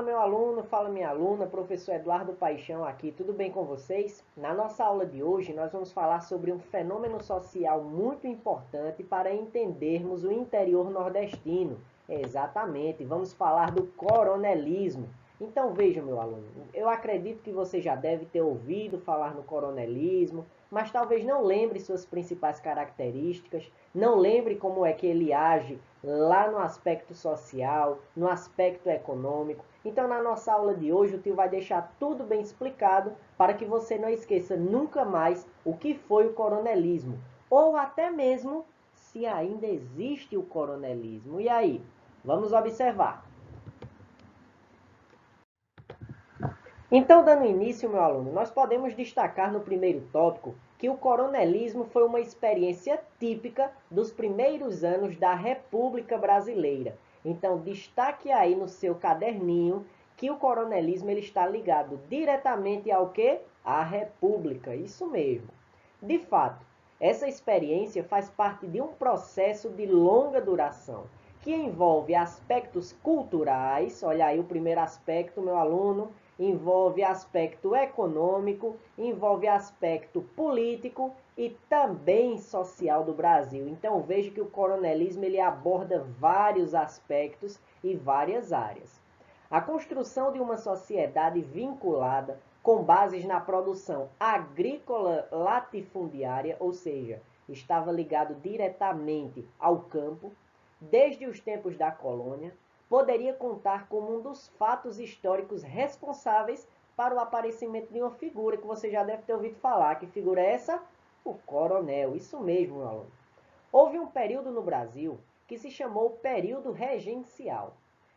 Fala meu aluno, fala minha aluna, professor Eduardo Paixão aqui, tudo bem com vocês? Na nossa aula de hoje nós vamos falar sobre um fenômeno social muito importante para entendermos o interior nordestino. Exatamente, vamos falar do coronelismo. Então veja meu aluno, eu acredito que você já deve ter ouvido falar no coronelismo, mas talvez não lembre suas principais características, não lembre como é que ele age lá no aspecto social, no aspecto econômico. Então, na nossa aula de hoje, o tio vai deixar tudo bem explicado para que você não esqueça nunca mais o que foi o coronelismo, ou até mesmo se ainda existe o coronelismo. E aí? Vamos observar. Então, dando início, meu aluno, nós podemos destacar no primeiro tópico que o coronelismo foi uma experiência típica dos primeiros anos da República Brasileira. Então, destaque aí no seu caderninho que o coronelismo ele está ligado diretamente ao quê? À República, isso mesmo. De fato, essa experiência faz parte de um processo de longa duração, que envolve aspectos culturais, olha aí o primeiro aspecto, meu aluno, envolve aspecto econômico, envolve aspecto político e também social do Brasil. Então veja que o coronelismo ele aborda vários aspectos e várias áreas. A construção de uma sociedade vinculada com bases na produção agrícola latifundiária, ou seja, estava ligado diretamente ao campo, desde os tempos da colônia, poderia contar como um dos fatos históricos responsáveis para o aparecimento de uma figura que você já deve ter ouvido falar. Que figura é essa? O coronel. Isso mesmo, meu aluno. Houve um período no Brasil que se chamou período regencial.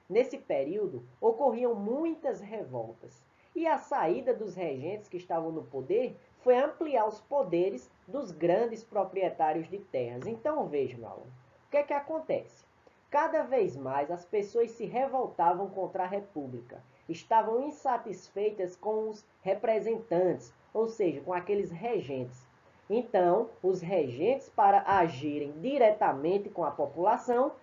Nesse período, ocorriam muitas revoltas. E a saída dos regentes que estavam no poder foi ampliar os poderes dos grandes proprietários de terras. Então, veja, meu aluno, o que é que acontece? Cada vez mais as pessoas se revoltavam contra a República, estavam insatisfeitas com os representantes, ou seja, com aqueles regentes. Então, os regentes, para agirem diretamente com a população,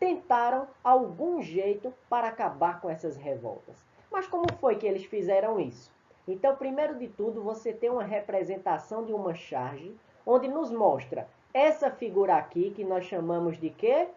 tentaram algum jeito para acabar com essas revoltas. Mas como foi que eles fizeram isso? Então, primeiro de tudo, você tem uma representação de uma charge, onde nos mostra essa figura aqui, que nós chamamos de quê?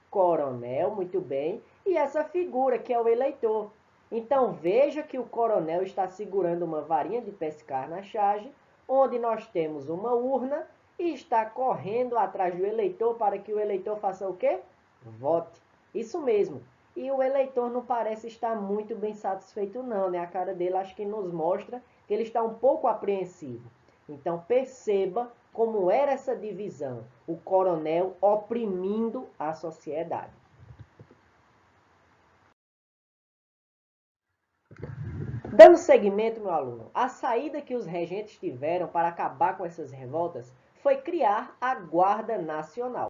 Coronel, muito bem, e essa figura que é o eleitor. Então veja que o coronel está segurando uma varinha de pescar na charge, onde nós temos uma urna e está correndo atrás do eleitor para que o eleitor faça o quê? Vote. Isso mesmo. E o eleitor não parece estar muito bem satisfeito não, né? A cara dele acho que nos mostra que ele está um pouco apreensivo. Então perceba como era essa divisão, o coronel oprimindo a sociedade. Dando seguimento, meu aluno, a saída que os regentes tiveram para acabar com essas revoltas foi criar a Guarda Nacional.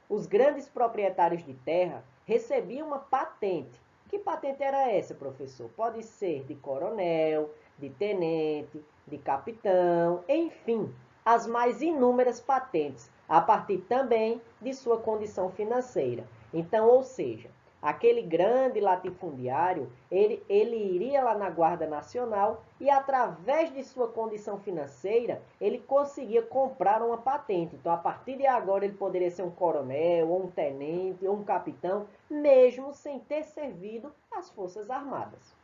Os grandes proprietários de terra recebiam uma patente. Que patente era essa, professor? Pode ser de coronel, de tenente, de capitão, enfim, as mais inúmeras patentes, a partir também de sua condição financeira. Então, ou seja, aquele grande latifundiário, ele iria lá na Guarda Nacional e, através de sua condição financeira, ele conseguia comprar uma patente. Então, a partir de agora, ele poderia ser um coronel, ou um tenente, ou um capitão, mesmo sem ter servido às Forças Armadas.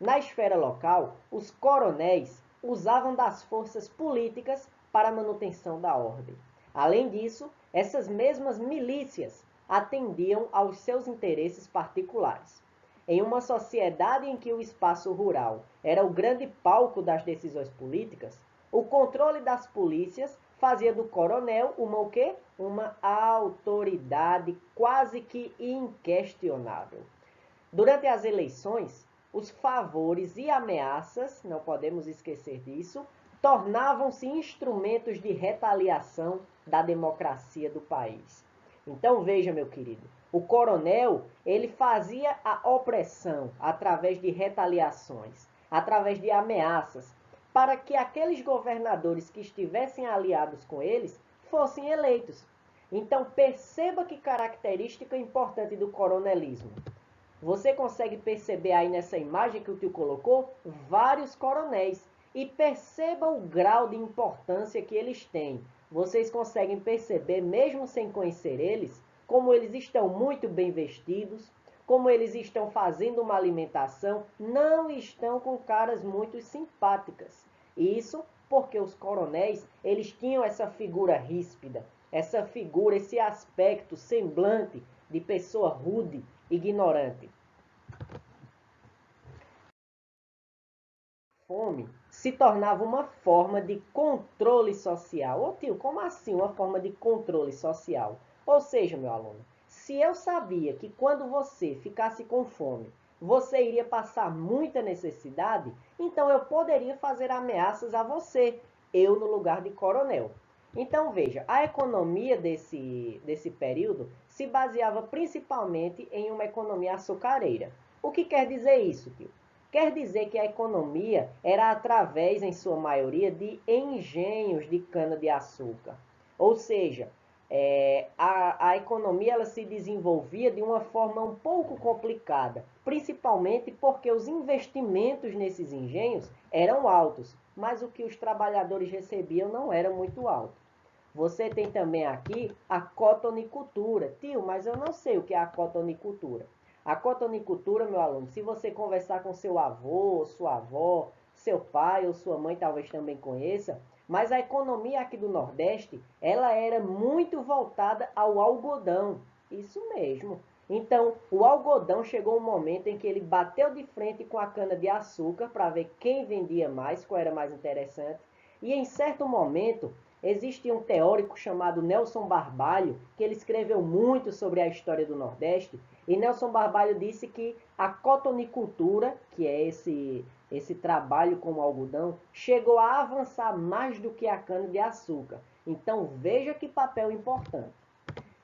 Na esfera local, os coronéis usavam das forças políticas para a manutenção da ordem. Além disso, essas mesmas milícias atendiam aos seus interesses particulares. Em uma sociedade em que o espaço rural era o grande palco das decisões políticas, o controle das polícias fazia do coronel uma o quê? Uma autoridade quase que inquestionável. Durante as eleições, os favores e ameaças, não podemos esquecer disso, tornavam-se instrumentos de retaliação da democracia do país. Então veja, meu querido, o coronel, ele fazia a opressão através de retaliações, através de ameaças, para que aqueles governadores que estivessem aliados com eles fossem eleitos. Então perceba que característica importante do coronelismo. Você consegue perceber aí nessa imagem que o tio colocou? Vários coronéis. E perceba o grau de importância que eles têm. Vocês conseguem perceber, mesmo sem conhecer eles, como eles estão muito bem vestidos, como eles estão fazendo uma alimentação, não estão com caras muito simpáticas. Isso porque os coronéis, eles tinham essa figura ríspida, essa figura, esse aspecto, semblante de pessoa rude, ignorante. Fome se tornava uma forma de controle social. Ô tio, como assim uma forma de controle social? Ou seja, meu aluno, se eu sabia que quando você ficasse com fome, você iria passar muita necessidade, então eu poderia fazer ameaças a você, eu no lugar de coronel. Então veja, a economia desse período se baseava principalmente em uma economia açucareira. O que quer dizer isso, tio? Quer dizer que a economia era através, em sua maioria, de engenhos de cana-de-açúcar. Ou seja, a economia ela se desenvolvia de uma forma um pouco complicada, principalmente porque os investimentos nesses engenhos eram altos, mas o que os trabalhadores recebiam não era muito alto. Você tem também aqui a cotonicultura. Tio, mas eu não sei o que é a cotonicultura. A cotonicultura, meu aluno, se você conversar com seu avô, sua avó, seu pai ou sua mãe talvez também conheça, mas a economia aqui do Nordeste, ela era muito voltada ao algodão. Isso mesmo. Então, o algodão chegou um momento em que ele bateu de frente com a cana-de-açúcar para ver quem vendia mais, qual era mais interessante. E em certo momento, existe um teórico chamado Nelson Barbalho, que ele escreveu muito sobre a história do Nordeste, e Nelson Barbalho disse que a cotonicultura, que é esse trabalho com o algodão, chegou a avançar mais do que a cana-de-açúcar. Então veja que papel importante.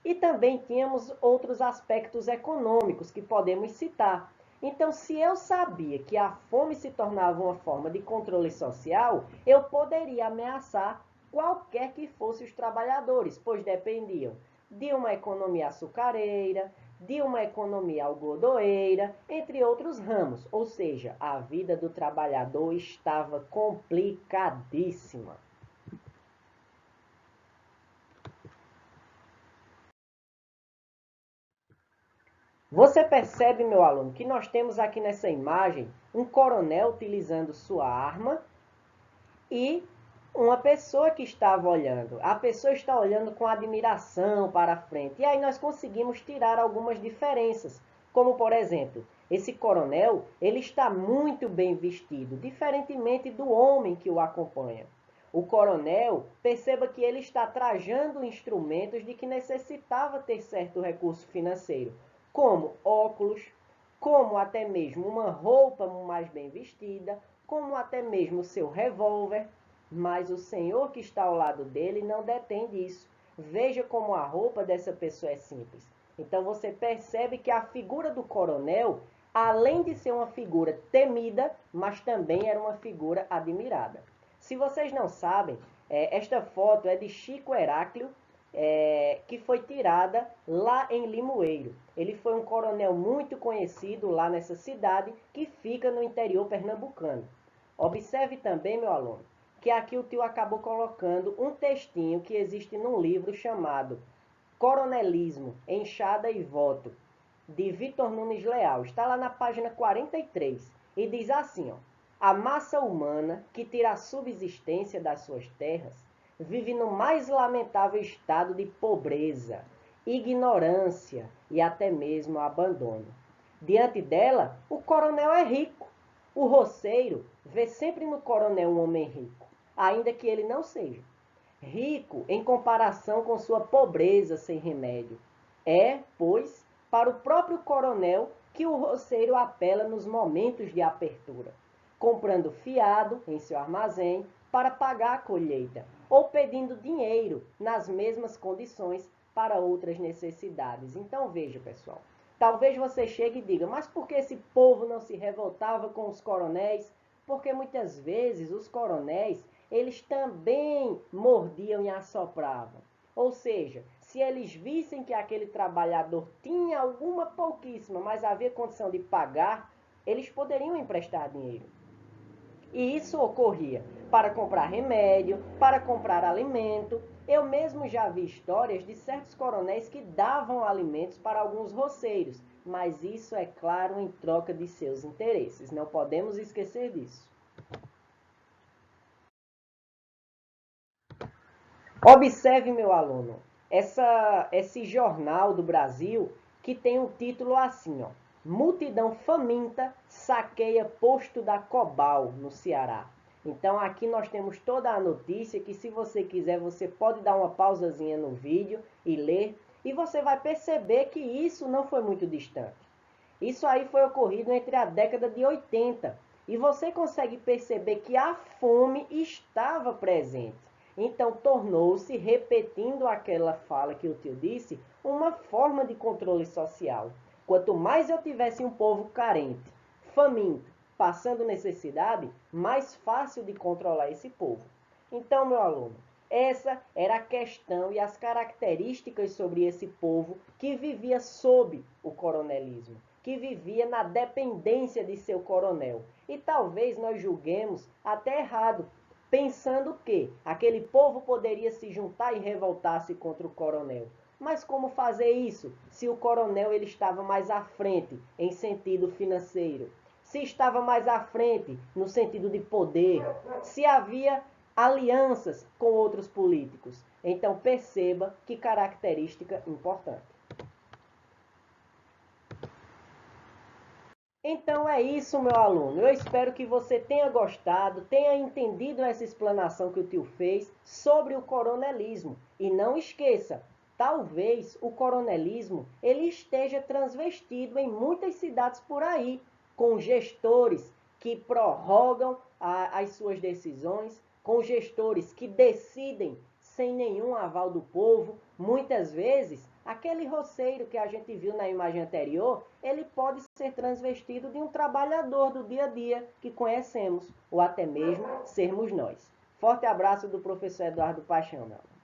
E também tínhamos outros aspectos econômicos que podemos citar. Então, se eu sabia que a fome se tornava uma forma de controle social, eu poderia ameaçar qualquer que fosse os trabalhadores, pois dependiam de uma economia açucareira, de uma economia algodoeira, entre outros ramos. Ou seja, a vida do trabalhador estava complicadíssima. Você percebe, meu aluno, que nós temos aqui nessa imagem um coronel utilizando sua arma e uma pessoa que estava olhando. A pessoa está olhando com admiração para a frente. E aí nós conseguimos tirar algumas diferenças, como por exemplo, esse coronel, ele está muito bem vestido, diferentemente do homem que o acompanha. O coronel, perceba que ele está trajando instrumentos de que necessitava ter certo recurso financeiro, como óculos, como até mesmo uma roupa mais bem vestida, como até mesmo seu revólver, mas o senhor que está ao lado dele não detém disso. Veja como a roupa dessa pessoa é simples. Então você percebe que a figura do coronel, além de ser uma figura temida, mas também era uma figura admirada. Se vocês não sabem, esta foto é de Chico Heráclio, que foi tirada lá em Limoeiro. Ele foi um coronel muito conhecido lá nessa cidade, que fica no interior pernambucano. Observe também, meu aluno, que aqui o tio acabou colocando um textinho que existe num livro chamado Coronelismo, Enxada e Voto, de Vitor Nunes Leal. Está lá na página 43 e diz assim, ó: a massa humana que tira a subsistência das suas terras vive no mais lamentável estado de pobreza, ignorância e até mesmo abandono. Diante dela, o coronel é rico. O roceiro vê sempre no coronel um homem rico, ainda que ele não seja rico em comparação com sua pobreza sem remédio. É, pois, para o próprio coronel que o roceiro apela nos momentos de apertura, comprando fiado em seu armazém para pagar a colheita, ou pedindo dinheiro nas mesmas condições para outras necessidades. Então veja, pessoal, talvez você chegue e diga, mas por que esse povo não se revoltava com os coronéis? Porque muitas vezes os coronéis, eles também mordiam e assopravam. Ou seja, se eles vissem que aquele trabalhador tinha alguma pouquíssima, mas havia condição de pagar, eles poderiam emprestar dinheiro. E isso ocorria para comprar remédio, para comprar alimento. Eu mesmo já vi histórias de certos coronéis que davam alimentos para alguns roceiros, mas isso é claro em troca de seus interesses. Não podemos esquecer disso. Observe, meu aluno, esse jornal do Brasil que tem um título assim, ó: Multidão faminta saqueia posto da Cobal, no Ceará. Então aqui nós temos toda a notícia que, se você quiser, você pode dar uma pausazinha no vídeo e ler, e você vai perceber que isso não foi muito distante. Isso aí foi ocorrido entre a década de 80, e você consegue perceber que a fome estava presente. Então tornou-se, repetindo aquela fala que o tio disse, uma forma de controle social. Quanto mais eu tivesse um povo carente, faminto, passando necessidade, mais fácil de controlar esse povo. Então, meu aluno, essa era a questão e as características sobre esse povo que vivia sob o coronelismo, que vivia na dependência de seu coronel. E talvez nós julguemos até errado, pensando que aquele povo poderia se juntar e revoltar-se contra o coronel. Mas como fazer isso se o coronel ele estava mais à frente em sentido financeiro? Se estava mais à frente no sentido de poder? Se havia alianças com outros políticos? Então perceba que característica importante. Então é isso, meu aluno. Eu espero que você tenha gostado, tenha entendido essa explanação que o tio fez sobre o coronelismo. E não esqueça, talvez o coronelismo ele esteja transvestido em muitas cidades por aí, com gestores que prorrogam as suas decisões, com gestores que decidem sem nenhum aval do povo. Muitas vezes, aquele roceiro que a gente viu na imagem anterior, ele pode ser transvestido de um trabalhador do dia a dia que conhecemos, ou até mesmo sermos nós. Forte abraço do professor Eduardo Paixão, meu.